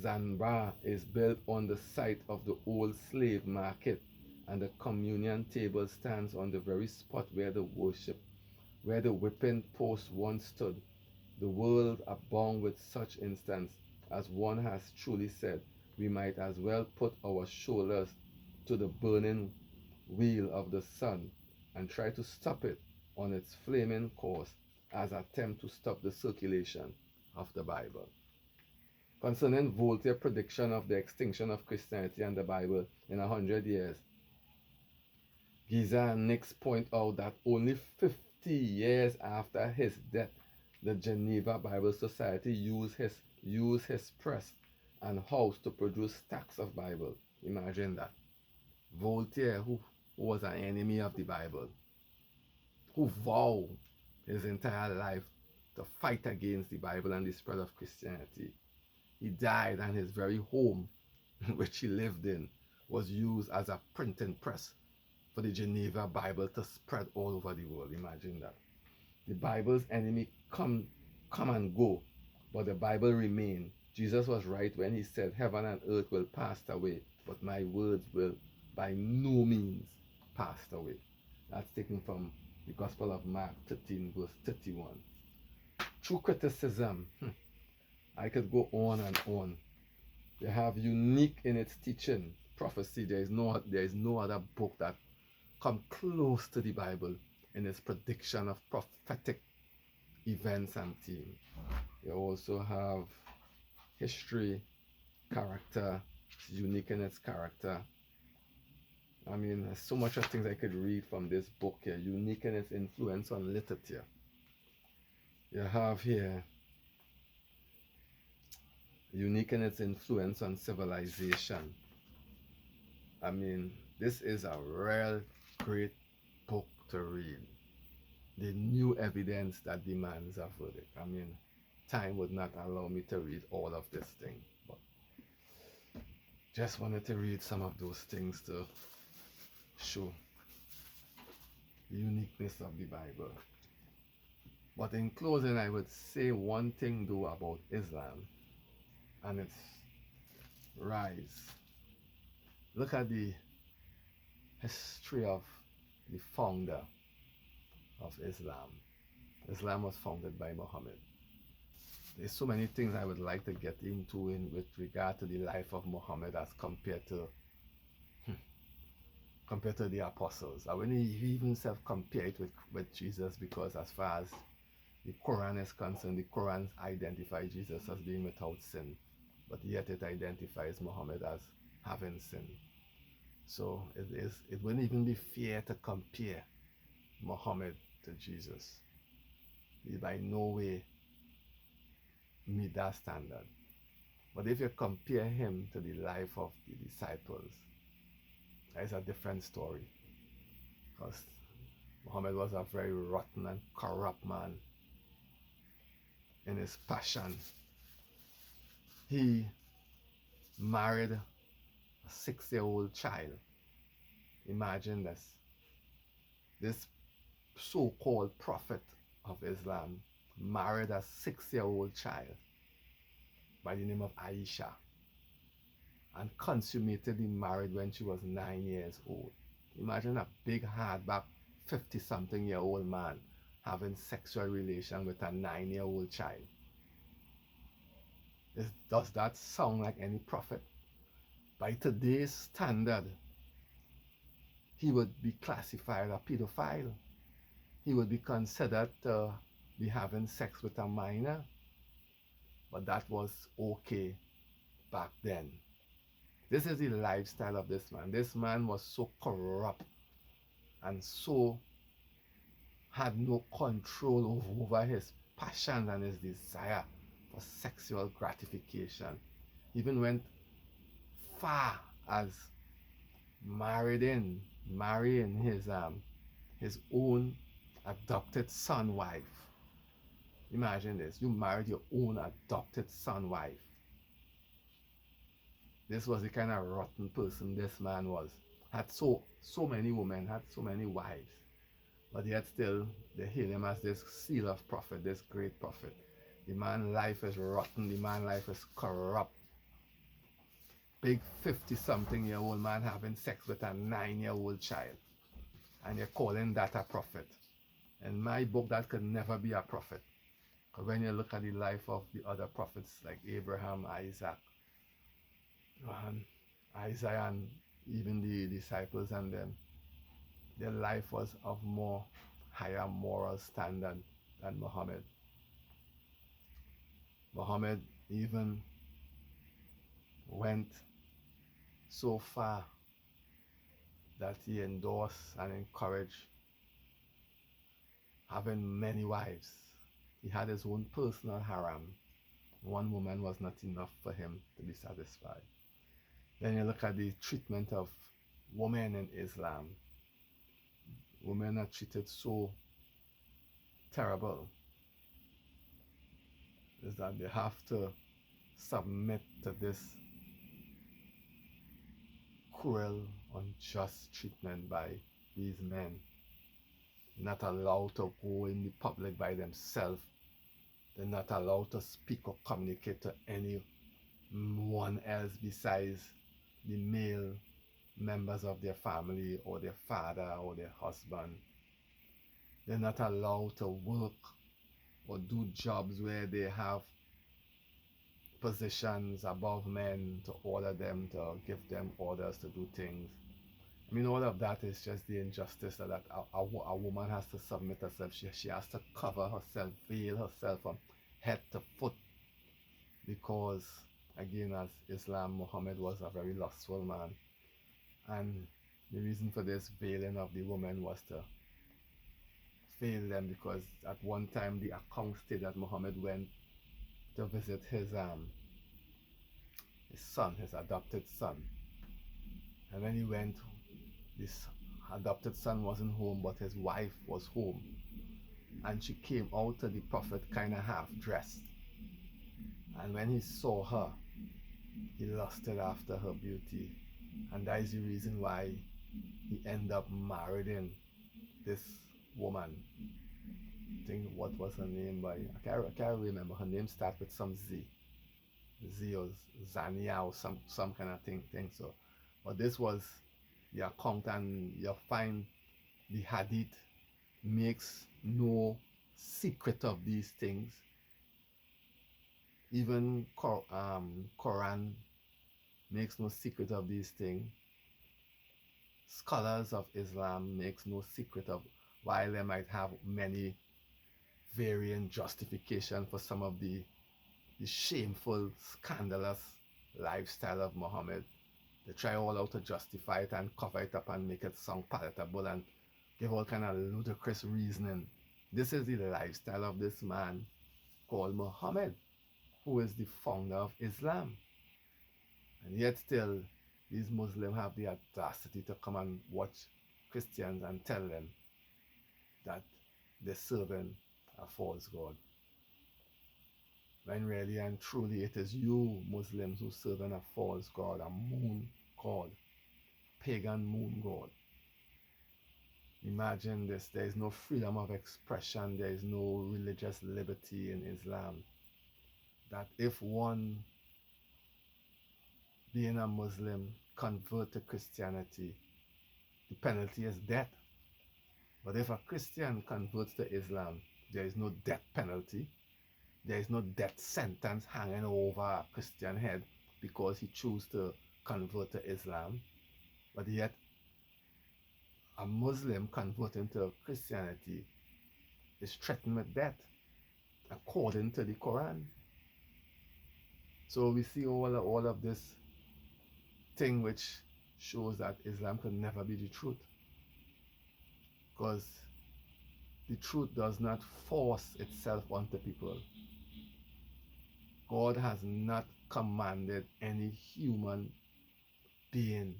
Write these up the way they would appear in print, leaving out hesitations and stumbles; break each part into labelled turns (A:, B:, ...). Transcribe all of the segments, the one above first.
A: Zanbra is built on the site of the old slave market, and the communion table stands on the very spot where the whipping post once stood. The world abound with such instances, as one has truly said, we might as well put our shoulders to the burning wheel of the sun and try to stop it on its flaming course as attempt to stop the circulation of the Bible. Concerning Voltaire's prediction of the extinction of Christianity and the Bible in 100 years, Giza and Nix point out that only 50 years after his death, the Geneva Bible Society used his press and house to produce stacks of Bible. Imagine that. Voltaire, who was an enemy of the Bible, who vowed his entire life to fight against the Bible and the spread of Christianity. He died, and his very home, which he lived in, was used as a printing press for the Geneva Bible to spread all over the world. Imagine that. The Bible's enemy come and go, but the Bible remain. Jesus was right when he said, heaven and earth will pass away, but my words will by no means pass away. That's taken from the Gospel of Mark 13, verse 31. True criticism. I could go on and on. They have unique in its teaching, prophecy. There is no other book that come close to the Bible in its prediction of prophetic events and themes. You also have history, character. It's unique in its character. I mean, there's so much of things I could read from this book here. Unique in its influence on literature. You have here unique in its influence on civilization. I mean, this is a real great book to read. The new evidence that demands a verdict. I mean, time would not allow me to read all of this thing, but just wanted to read some of those things to show the uniqueness of the Bible. But in closing, I would say one thing though about Islam and its rise. Look at the history of the founder of Islam. Islam was founded by Muhammad. There's so many things I would like to get into with regard to the life of Muhammad as compared to the apostles. I wouldn't even self-compare it with Jesus, because as far as the Koran is concerned, the Koran identifies Jesus as being without sin, but yet it identifies Muhammad as having sin. So it wouldn't even be fair to compare Muhammad to Jesus. He by no way meet that standard. But if you compare him to the life of the disciples, it's a different story. Because Muhammad was a very rotten and corrupt man in his passion. He married a 6-year-old child. Imagine this. This so-called prophet of Islam married a 6-year-old child by the name of Aisha, and consummated the marriage when she was 9 years old. Imagine a big hardback 50-something-year-old man having sexual relation with a 9-year-old child. Does that sound like any prophet? By today's standard, he would be classified a pedophile. He would be considered to be having sex with a minor. But that was okay back then. This is the lifestyle of this man. This man was so corrupt and so had no control over his passion and his desire for sexual gratification. He even went far as marrying his own adopted son wife. Imagine this, you married your own adopted son wife. This was the kind of rotten person this man was. Had so many women, had so many wives, but yet still they hail him as this seal of prophet, this great prophet. The man's life is rotten, the man's life is corrupt. big 50-something-year-old man having sex with a 9-year-old child, and you're calling that a prophet. In my book, that could never be a prophet. Because when you look at the life of the other prophets like Abraham, Isaac, and Isaiah, and even the disciples and them, their life was of more higher moral standard than Muhammad. Muhammad even went so far that he endorsed and encouraged having many wives. He had his own personal harem. One woman was not enough for him to be satisfied. Then you look at the treatment of women in Islam. Women are treated so terrible, is that they have to submit to this cruel, unjust treatment by these men. Not allowed to go in the public by themselves. They're not allowed to speak or communicate to anyone else besides the male members of their family or their father or their husband. They're not allowed to work or do jobs where they have positions above men to order them, to give them orders to do things. I mean, all of that is just the injustice that a woman has to submit herself. She has to cover herself, veil herself from head to foot, because, again, as Islam, Muhammad was a very lustful man. And the reason for this veiling of the women was to veil them, because at one time the account stated that Muhammad went to visit his son, his adopted son. And when he went, this adopted son wasn't home, but his wife was home. And she came out to the prophet kind of half dressed. And when he saw her, he lusted after her beauty. And that is the reason why he ended up marrying this woman. I think, what was her name? I can't remember. Her name starts with some Z. Z or Zania or some kind of thing. So, but this was the account, and you find the Hadith makes no secret of these things. Even Koran makes no secret of these things. Scholars of Islam makes no secret of, while they might have many varying justification for some of the shameful, scandalous lifestyle of Muhammad. They try all out to justify it and cover it up and make it sound palatable and give all kind of ludicrous reasoning. This is the lifestyle of this man called Muhammad, who is the founder of Islam. And yet still, these Muslims have the audacity to come and watch Christians and tell them that they're serving a false god. When really and truly it is you Muslims who serving a false god, a moon god, pagan moon god. Imagine this: there is no freedom of expression, there is no religious liberty in Islam. That if one, being a Muslim, convert to Christianity, the penalty is death. But if a Christian converts to Islam, there is no death penalty. There is no death sentence hanging over a Christian head because he chose to convert to Islam. But yet, a Muslim converting to Christianity is threatened with death, according to the Koran. So we see all of this thing which shows that Islam can never be the truth. Because the truth does not force itself onto people. God has not commanded any human being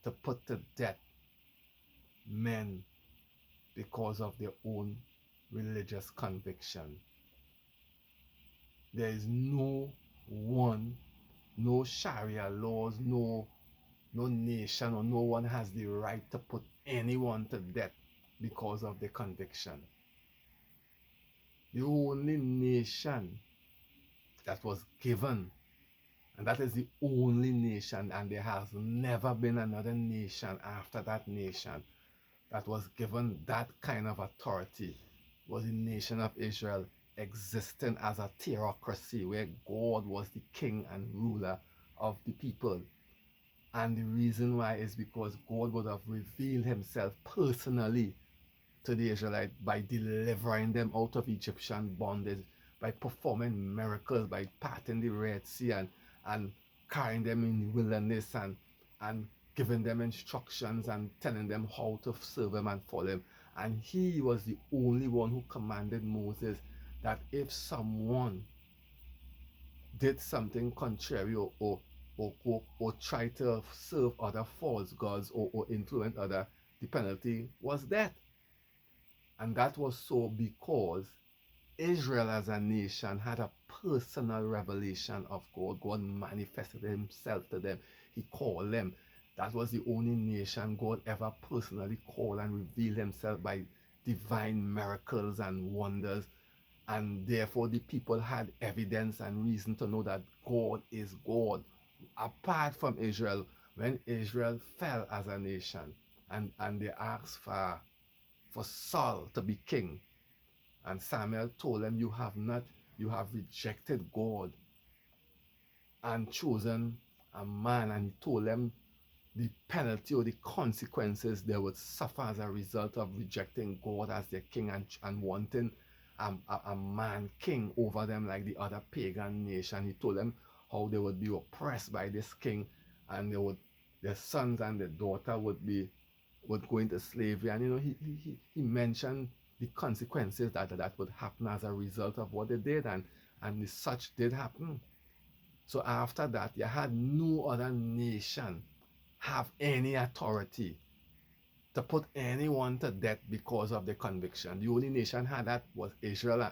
A: to put to death men because of their own religious conviction. There is no one, no Sharia laws, no nation or no one has the right to put anyone to death because of their conviction. The only nation that was given And that is the only nation, and there has never been another nation after that nation that was given that kind of authority. Was the nation of Israel, existing as a theocracy where God was the king and ruler of the people. And the reason why is because God would have revealed himself personally to the Israelites by delivering them out of Egyptian bondage, by performing miracles, by parting the Red Sea, and carrying them in the wilderness, and giving them instructions and telling them how to serve him and follow him. And he was the only one who commanded Moses that if someone did something contrary, or try to serve other false gods, or influence other, the penalty was death. And that was so because Israel as a nation had a personal revelation of God. God manifested himself to them. He called them. That was the only nation God ever personally called and revealed himself by divine miracles and wonders. And therefore the people had evidence and reason to know that God is God. Apart from Israel, when Israel fell as a nation, and they asked for Saul to be king, and Samuel told them, you have rejected God and chosen a man. And he told them the penalty or the consequences they would suffer as a result of rejecting God as their king, and wanting a man king over them like the other pagan nation. He told them how they would be oppressed by this king, and their sons and their daughter would go into slavery. And he mentioned the consequences that would happen as a result of what they did, and such did happen. So after that, you had no other nation have any authority to put anyone to death because of the conviction. The only nation had that was Israel,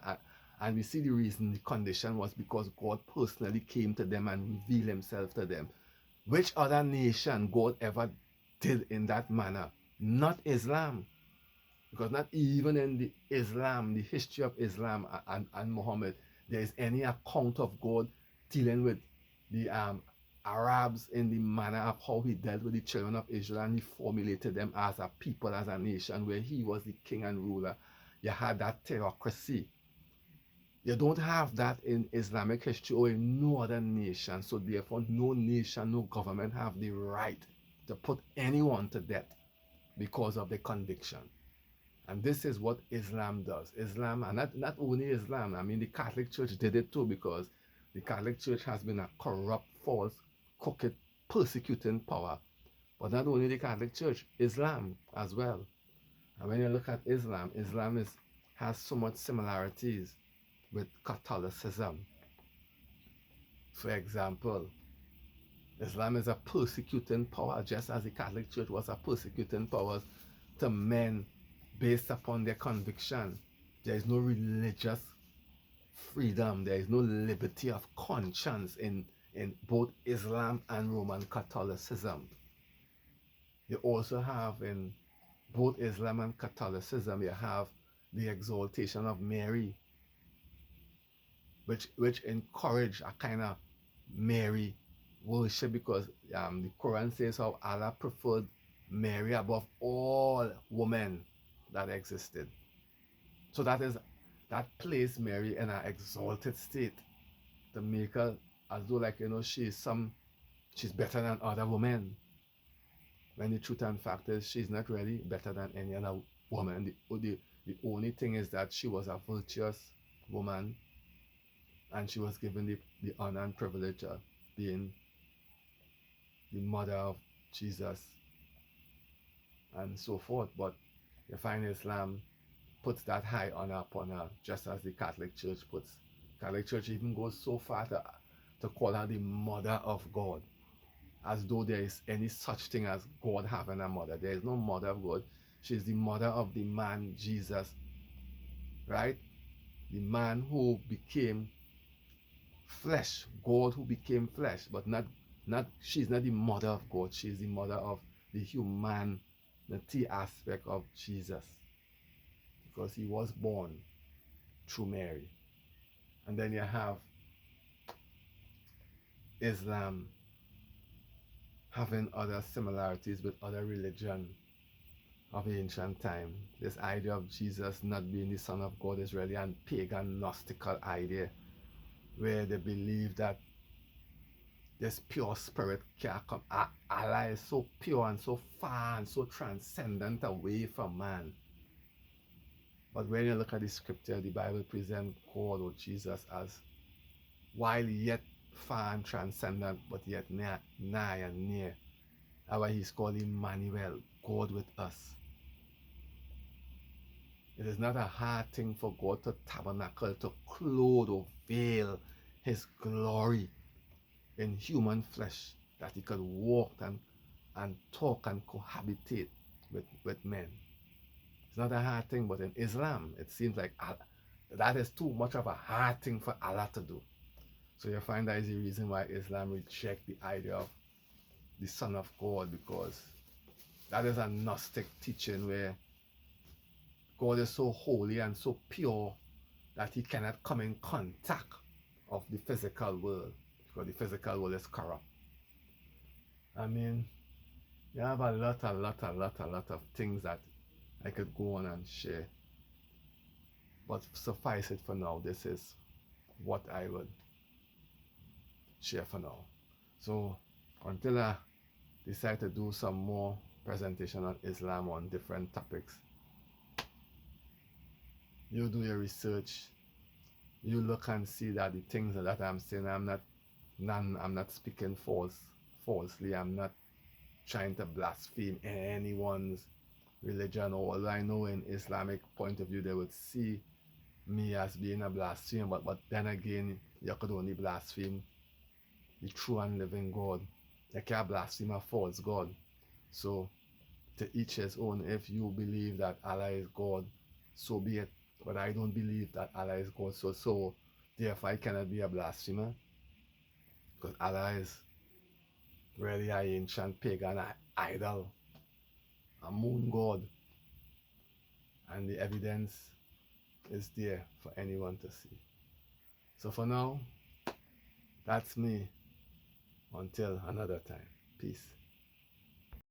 A: and we see the reason, the condition was because God personally came to them and revealed himself to them. Which other nation God ever did in that manner? Not Islam. Because not even in the history of Islam and Muhammad, there is any account of God dealing with the Arabs in the manner of how he dealt with the children of Israel, and he formulated them as a people, as a nation, where he was the king and ruler. You had that theocracy. You don't have that in Islamic history or in no other nation. So therefore, no nation, no government have the right to put anyone to death because of the conviction. And this is what Islam does. Islam, and not only Islam, I mean the Catholic Church did it too, because the Catholic Church has been a corrupt, false, crooked, persecuting power. But not only the Catholic Church, Islam as well. And when you look at Islam, has so much similarities with Catholicism. For example, Islam is a persecuting power, just as the Catholic Church was a persecuting power to men based upon their conviction. There is no religious freedom. There is no liberty of conscience in both Islam and Roman Catholicism. You also have in both Islam and Catholicism, you have the exaltation of Mary, which encourage a kind of Mary worship, because the Koran says how Allah preferred Mary above all women that existed. So that placed Mary in an exalted state to make her as though, like, she's better than other women. When the truth and fact is she's not really better than any other woman. The only thing is that she was a virtuous woman, and she was given the honor and privilege of being the mother of Jesus and so forth. But you find Islam puts that high honor upon her, just as the Catholic Church puts. Catholic Church even goes so far to call her the mother of God, as though there is any such thing as God having a mother. There is no mother of God. She's the mother of the man Jesus, right? The man who became flesh, God who became flesh, but she's not the mother of God. She's the mother of the humanity aspect of Jesus, because he was born through Mary. And then you have Islam having other similarities with other religion of ancient time. This idea of Jesus not being the Son of God is really a pagan Gnostical idea where they believe that this pure spirit can come. Allah is so pure and so far and so transcendent away from man. But when you look at the scripture, the Bible presents God or Jesus as, while yet far and transcendent, but yet nigh and near. That's why he's called Emmanuel, God with us. It is not a hard thing for God to tabernacle, to clothe or veil his glory in human flesh, that he could walk and talk and cohabitate with men. It's not a hard thing, but in Islam, it seems like that is too much of a hard thing for Allah to do. So you find that is the reason why Islam reject the idea of the Son of God, because that is a Gnostic teaching where God is so holy and so pure that he cannot come in contact of the physical world, because the physical world is corrupt. I mean, you have a lot of things that I could go on and share. But suffice it for now, this is what I would share for now. So until I decide to do some more presentation on Islam on different topics, you do your research, you look and see that the things that I'm saying, I'm not speaking falsely, I'm not trying to blaspheme anyone's religion. All I know, in Islamic point of view, they would see me as being a blasphemer, but then again, you could only blaspheme the true and living God. You can't blaspheme a false God. So to each his own. If you believe that Allah is God, so be it. But I don't believe that Allah is God, so therefore I cannot be a blasphemer, because Allah is really an ancient pagan idol, a moon god, and the evidence is there for anyone to see. So for now, that's me. Until another time. Peace.